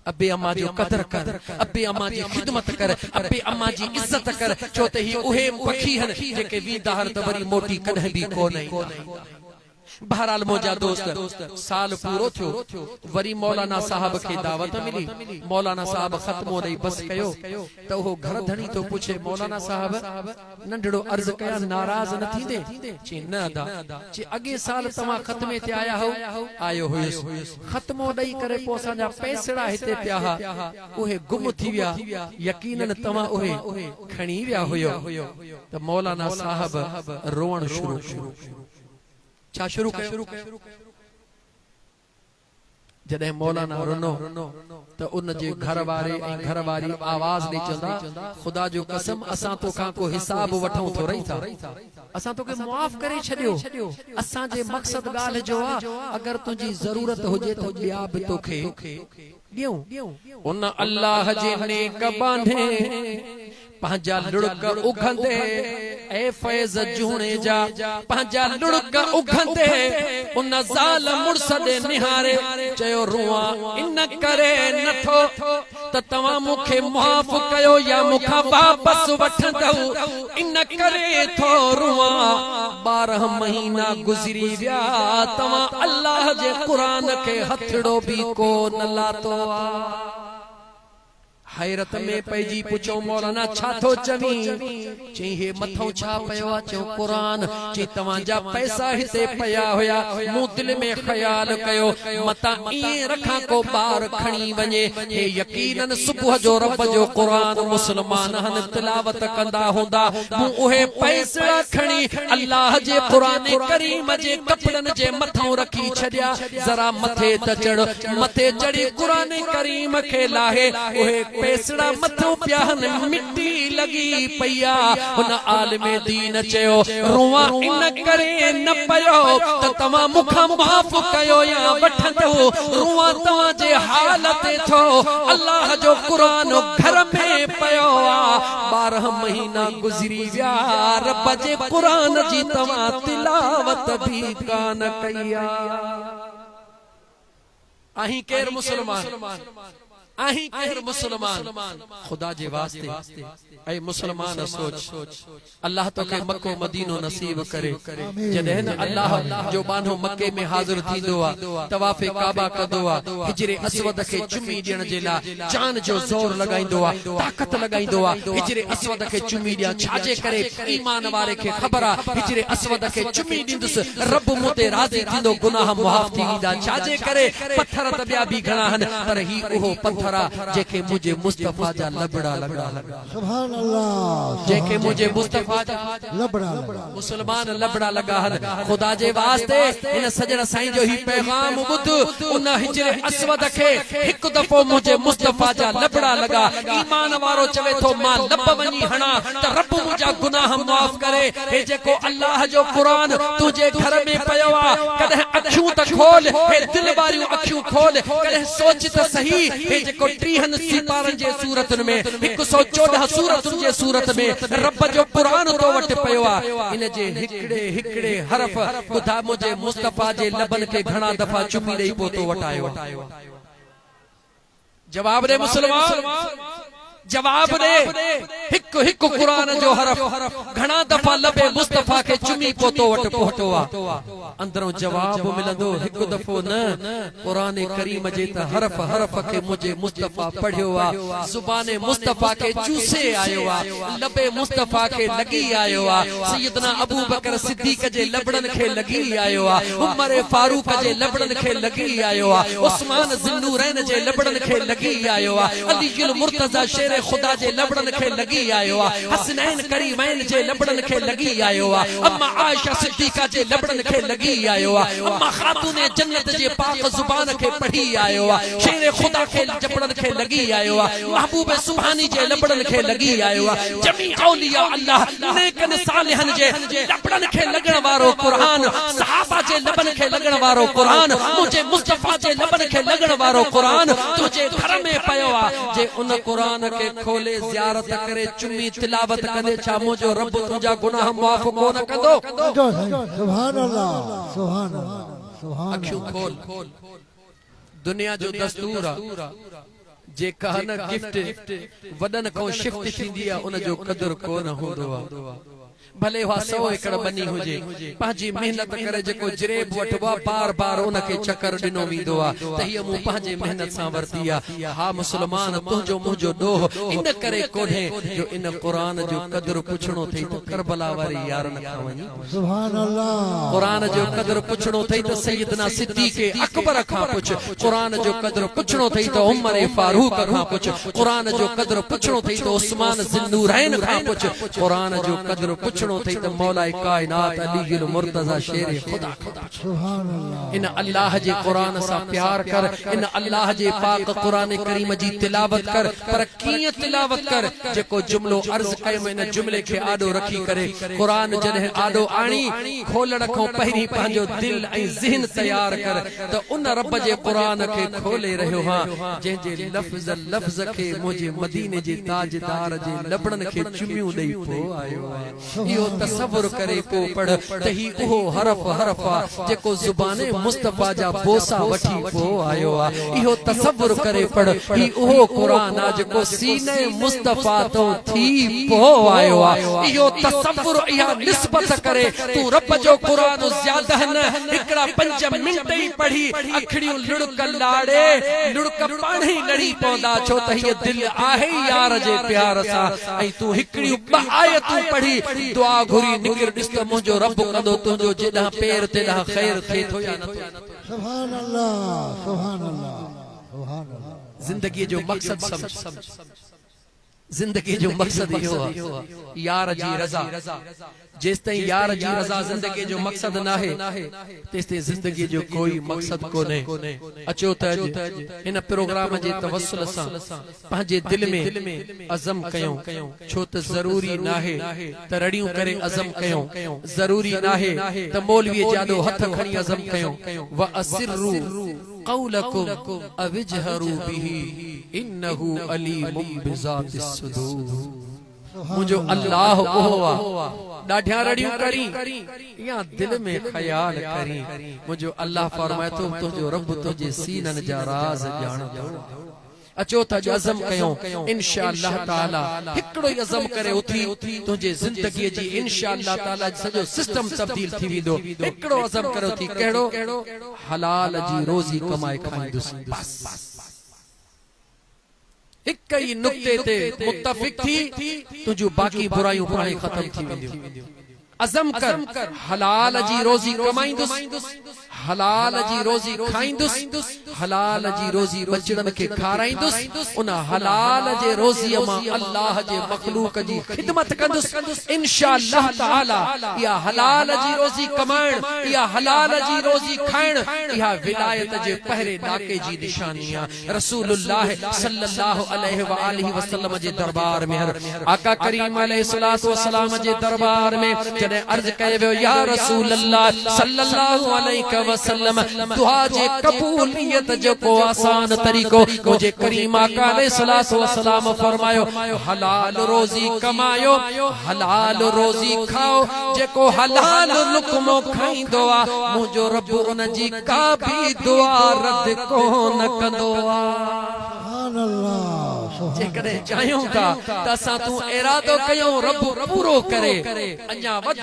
अबे अम्मा जो कदर कर, अबे अम्मा जी खिदमत कर, अबे अम्मा जी इज्जत कर, छो त ही उहे पखी हन जेके वींदा हन त वरी मोटी कॾहिं बि कोन ईंदा। बहरहाल मुझा दोस्त साल पूरो थियो, वरी मौलाना साहब के दावत मिली। मौलाना साहब खत्मो नहीं बस कयो तो वो घर धनी तो पूछे मौलाना साहब नंढड़ो अर्ज कया नाराज न थींदे? चे न दा। चे अगे साल तमा खत्मे ते आया हो? आयो हुयुस। खत्मो दई करे पो असांजा पैसड़ा हिते पिया हा, उहे गुम थी विया, यकीनन तमा उहे खणी विया हुयो। त मौलाना साहब रोवण शुरू कयो। छा शुरू कयो? जॾहिं मौलाना रुनो त उन जे घर वारे ऐं घर वारी आवाज ॾेई चवंदा ख़ुदा जो कसम असां तोखां को हिसाब वठूं थो रही था, असां तोखे मुआफ़ करे छॾियो। असां जे मक़सद ॻाल्हि जो आ अगर तुंहिंजी ज़रूरत हुजे त ॿिया बि तोखे ॾियूं। उन अल्लाह जे नेक बांधे पंहिंजा लुड़क उघंदे ए फैज़ जूणे जा पंहिंजा लुड़क उघंदे उन ज़ाल मुड़स दे निहारे चयो रुआ इन करे नथो त तव्हां मूंखे मुआफ़ कयो या मूंखां वापस वठंदव, इन करे थो रुआ। 12 महीना गुज़री विया तव्हां अल्लाह जे क़ुरान खे हथड़ो बि कोन लातो आ। हैरत में पैजी पुछो मौलाना छा थो चवी? चई हे मथो छा पयो आ? चयो कुरान। चई तव्हां जा पैसा हिते पया हुया, मूं दिल में ख्याल कयो मता इए रखा को बार खणी वने। हे यकीनन सुबह जो रब जो कुरान मुसलमान हन तिलावत कंदा होंदा, मूं उहे पैसा खणी अल्लाह जे कुरान करीम जे कपड़न जे मथो रखी छडिया। जरा मथे त चढ़, मथे चढ़ी कुरान करीम खे लाहे उहे पैसड़ा मथो प्याहन मिट्टी लगी पया। उन आलिमे दीन चयो रुआ इन करे न पयो त तव्हां मूंखां माफ़ कयो या वठंदो, रुआ तव्हां जे हालत थो अल्लाह जो कुरान घर में पयो आ। 12 महीना गुज़री विया रब जे कुरान जी तव्हां तिलावत भी कान कया। आही केर मुसलमान, आही केर मुसलमान, खुदा जे वास्ते ऐ मुसलमान सोच अल्लाह तो के मक्को मदीनो नसीब करे। जॾहिं न अल्लाह जो बानो मक्के में हाजिर थींदो आ, तवाफ़े काबा कंदो आ, हिजरे असवद खे चुमी ॾियण जे लाइ जान जो ज़ोर लॻाईंदो आ, ताक़त लॻाईंदो आ। हिजरे असवद खे चुमी ॾियां छाजे करे? ईमान वारे खे ख़बर आ हिजरे असवद खे चुमी ॾींदुसि रब मूं ते राज़ी थींदो, गुनाह मुआफ़ थी वेंदा। छाजे करे? पत्थर त ॿिया बि घणा हन पर ही उहो पत्थर जेके मुझे मुस्तफा जा लबड़ा लगा, सुभान अल्लाह, जेके मुझे मुस्तफा जा लबड़ा मुसलमान लबड़ा लगा हन। खुदा जे वास्ते इन सजण साईं जो ही पैगाम ॿुध, उन हिजरे असवद खे हिकु दफ़ो मुझे मुस्तफा जा लबड़ा लगा। ईमान वारो चवे थो मां लब वञी हणा त रब मुंहिंजा गुनाह मुआफ़ करे। हे जेको अल्लाह जो कुरान तुझे घर में पयो आ, कॾहिं अखियूं त खोल, हे दिल वारियूं अखियूं खोल, कॾहिं सोच त सही। हे जेको 30 सिपारन जे सूरतन में 114 सूरतन जे सूरत में रब जो कुरान तो वट पयो आ, इन जे हिकड़े हिकड़े हरफ ॿुधा मुझे मुस्तफा जे लबन के घणा दफ़ा चुमी ॾेई पोतो वटायो। जवाब दे मुसलमान, जवाब दे। हिकु हिकु कुरान जो हरफ घणा दफ़ा लबे मुस्तफा के चुमी पोतो वट पहुतो आ। अंदरों जवाब मिलंदो हिकु दफ़ो न, कुरान करीम जे त हरफ हरफ के मुझे मुस्तफा पढ़ियो आ, ज़ुबाने मुस्तफा के चूसे आयो आ, लबे मुस्तफा के लगी आयो आ। सैयदना अबू बकर सिद्दीक जे लबड़न के लगी आयो आ, उमर फारूक जे लबड़न के लगी आयो आ, उस्मान ज़ुन्नूरैन जे लबड़न के लगी आयो आ, अलीउल मुर्तज़ा शेर खुदा जे लबड़न के लगी आयो आ, हसनैन करीमैन जे लबड़न के लगी आयो आ, अम्मा आयशा सिद्दीका जे लबड़न के लगी आयो आ, अम्मा खातूने जन्नत जे पाक जुबान के पढ़ी आयो आ, शेर खुदा के लबड़न के लगी आयो आ, महबूब सुभानी जे लबड़न के लगी आयो आ। जमी औलिया अल्लाह नेकन सालिहन जे लबड़न के लगण वारो कुरान, सहाबा जे लबन के लगण वारो कुरान, मुझे मुस्तफा जे लबन के लगण वारो कुरान तुझे घर में पयो आ। जे उन कुरान के खोले ज़ियारत करे चुमी तिलावत कंदे छा मुझो रब तुझा गुनाह माफ़ कोन कंदो? सुभान अल्लाह, सुभान अल्लाह, सुभान। अखियूं खोल, दुनिया जो दस्तूर आ, जेका न गिफ्ट वडन को शिफ्ट थींदी आहे उन जो कदर कोन हूंदो आहे भले वा 100 एकड़ बनी हुजे पांजी मेहनत करे जेको जरेब वठवा बार बार उनके चक्कर दिनो वींदो आ त हिय मु पांजे मेहनत सां वरती आ हा मुसलमान तुंजो मुंजो डोह इन करे कोढे जो इन कुरान जो कदर पुछणो थई त करबला वारी यारन खां वनी सुभान अल्लाह कुरान जो कदर पुछणो थई त सैयदना सिद्दीक अकबर खां पुछ कुरान जो कदर पुछणो थई त उमर फारूक खां पुछ कुरान जो कदर पुछणो थई त उस्मान ज़िन्नूरैन खां पुछ कुरान जो कदर पुछणो थई त मौला कायनात अली मुर्तजा शेर खुदा सुभान अल्लाह इन अल्लाह जे कुरान सा प्यार कर इन अल्लाह जे पाक कुरान करीम जी तिलावत कर पर कीअं तिलावत कर जेको जुमलो अर्ज कयो इन जुमले के आडो रखी करे कुरान जने आडो आणी खोलण खां पहिरीं पंहिंजो दिल ऐं ज़हन तैयार कर त उन रब जे कुरान के खोले रहियो हा जंहिंजे लफ्ज़ के मुझे मदीने जे ताजदार जे लबड़न के चुमियूं ॾेई पो आयो आहे इहो तसव्वुर करे को पढ़ त ही उहो हरफ आ जेको ज़ुबाने मुस्तफा जा बोसा वठी पो आयो आ इहो तसव्वुर करे पढ़ ही उहो कुरान आ जेको सीने मुस्तफा तो थी पो आयो आ इहो तसव्वुर इहा निस्बत करे तू रब जो कुरान ज्यादा न हिकड़ा 5 मिंट ही पढ़ी अखड़ियूं लुड़क लाड़े लुड़क पाण ही लड़ी पौंदा छो त ही दिल आहे यार जे प्यार सा ऐं तू हिकड़ियूं 2 आयतूं पढ़ी दुआ घुरी निकिर ॾिस त मुंहिंजो रब कंदो तुंहिंजो जेॾां पेर तेॾां ख़ैर थिए थो या नथो सुभान अल्लाह सुभान अल्लाह सुभान अल्लाह जिंदगी जो मकसद समझ जिंदगी जो मकसद इहो आहे यार जी रज़ा जेस ताईं यार जी रज़ा जिंदगी जो मकसद ना है तेस ताईं जिंदगी जो कोई मकसद कोने अचो त इन प्रोग्राम जे तवस्सुल सां पंहिंजे दिल में अज़म कयूं छो त ज़रूरी ना है त रड़ियूं करे अज़म कयूं ज़रूरी ना है त मौलवी जाडो हथ खणी अज़म कयूं व असिरु क़ौलकुम अविजहरू बिही इन्नहु अलीमुम बिज़ातिस सुदूर मुझो अल्लाह ओवा डाढिया रड़ियूं करी या दिल में ख्याल करी मुझो अल्लाह फरमाए तो तुझो रब तुझे सीनन जा राज ॼाणदो अचो त अज़म कयूं इंशाअल्लाह ताला हिकड़ो ही अज़म करे उथी तुझे जिंदगी जी इंशाअल्लाह ताला सजो सिस्टम तब्दील थी विदो हिकड़ो अज़म करो थी केड़ो हलाल जी रोजी कमाए खाईंदुस बस एक ही नुक्ते ते मुत्तफिक थी तुझो बाकी बुराइयों पाणे खत्म थी वेंदियूं अज़म कर हलाल जी रोजी कमाईंदुस हलाल जी रोजी खाईंदुस हलाल जी रोजी बचड़न के खाराईंदुस उन हलाल जे रोजी मां अल्लाह जे मखलूक जी खिदमत कंदुस इंशाअल्लाह ताला या हलाल जी रोजी कमाइण या हलाल जी रोजी खाइण या विलायत जे पहरे नाके जी निशानी आहे रसूलुल्लाह सल्लल्लाहु अलैहि व आलिहि वसल्लम जे दरबार में आका करीम अलैहिस्सलातु वस्सलाम जे दरबार में जने अर्ज कयो वियो या रसूलल्लाह सल्लल्लाहु अलैहि वसल्लम दुआ जे कबूलियत जो को आसान तरीको मुझे करीम आका अलैहिस्सलातु वस्सलाम फरमायो हलाल रोजी कमायो हलाल रोजी खाओ जेको हलाल लुकमो खाईंदो आ मुझो रब उन जी का भी दुआ रद कोन कंदो आ सुभान अल्लाह जेकरे चाहियूं था त असां तू इरादो कयूं रब पूरो करे अञा वध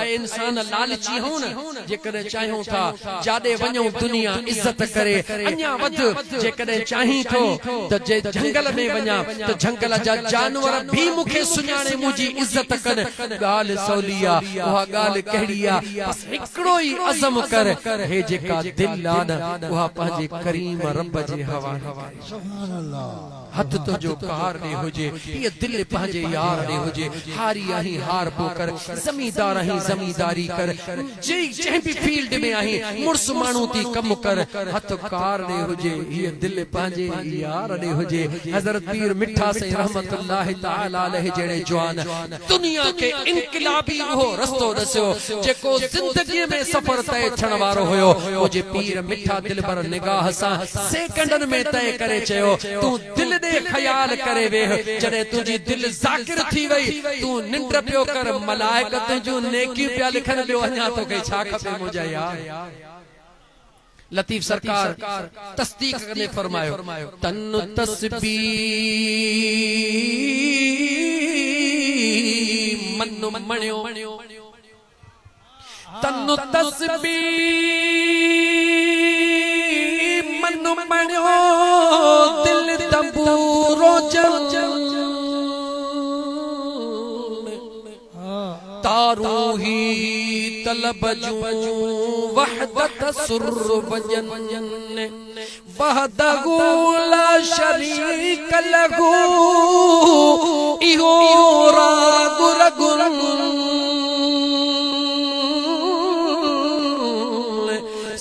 ऐं इंसान लालची हो न जेकरे चाहियूं था जाडे वञूं दुनिया इज्जत करे अञा वध जेकरे चाही थो त जे जंगल में वञा त जंगल जा जानवर भी मुखे सुञाणे मुजी इज्जत कन गाल सौलिया उहा गाल कहिड़िया बस हिकड़ो ही अज़म कर हे जेका दिल आ न उहा पंहिंजे करीम रब जे हवाले सुभान अल्लाह हथ तो जो कार ने हुजे ये दिल पंहिंजे यार ने हुजे हारी आही हार पो कर जमींदार आही जमींदारी कर जंहिं भी फील्ड में आही मुर्स माण्हू थी कम कर हथ कार ने हुजे ये दिल पंहिंजे यार ने हुजे हजरत पीर मिठा से रहमतुल्लाह तआला अलैहि जड़े जवान दुनिया के इनकलाबी हो रस्तो दस्यो जेको जिंदगी में सफर तय थियण वारो हुयो मुझे पीर मिठा दिल पर निगाह सा सेकंडन में तय करे चयो तू दिल दे ख्याल करे वे जड़े तुझी दिल जाकिर थी वई तू निंड पियो कर मलाइक तुझो नेकी पिया लिखन लियो अञा तो के छा खपे मुझे यार लतीफ सरकार तस्दीक करने फरमायो तनु तस्बीह मनु मणियो तनु तस्बीह मनु मणियो दिल तंबूरो चल तारूही तलब जू वहदत सुर वजन वहदहु ला शरीक लहू इहो रागु रगुन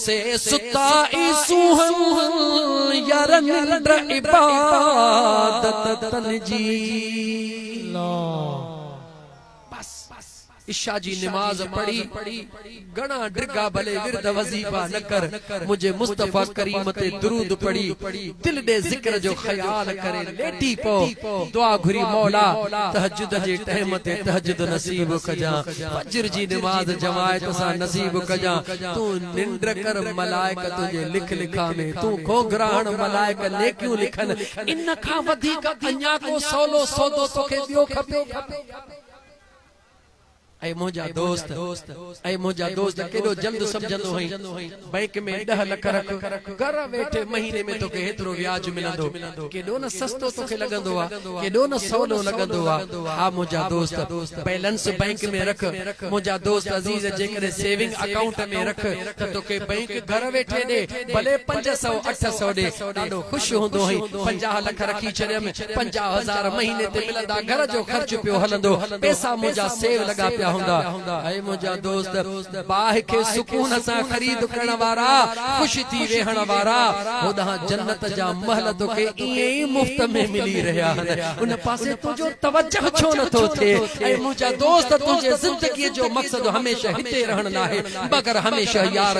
से सुताई सुहन यारन इबादत तनजी इशा जी नमाज पढ़ी गणा डिगा भले विरद वजीफा न कर मुझे मुस्तफा करीम ते दुरूद पढ़ी दिल दे जिक्र जो ख्याल करे लेटी पो दुआ घुरी मौला तहज्जुद जे टाइम ते तहज्जुद नसीब कजा फजर जी नमाज जमायत सा नसीब कजा तू निंद्र कर मलाइका तुझे लिख लिखा में तू घोघराहण मलाइका नेकियूं लिखन इन खां वधीक अन्या को सौलो सौदो तोखे ॿियो खपे ऐ मुझा दोस्त केडो जल्द समझंदो हई बैंक में 10 लाख रख घर बैठे महीने में तोके हेतरो ब्याज मिलंदो केडो न सस्तो तोके लगंदो आ केडो न सौलो लगंदो आ हा मुझा दोस्त बैलेंस बैंक में रख मुझा दोस्त अजीज जेकरे सेविंग अकाउंट में रख त तोके बैंक घर बैठे दे भले 500 800 दे ॾाढो खुश होंदो हई 50 लाख रखी छड़म 50,000 महीने ते मिलंदा घर जो खर्च पियो हलंदो पैसा मुझा सेव लगा पिया हुंदा ऐ मुझा दोस्त बाह के सुकून सा खरीद करण वारा खुश थी वेहण वारा होदा जन्नत जा महल तोके इए ही मुफ्त में मिली रहा उन पासे तुजो तवज्जो छो न तो थे ऐ मुझा दोस्त तुझे जिंदगी जो मकसद हमेशा हिते रहण ना है मगर हमेशा यार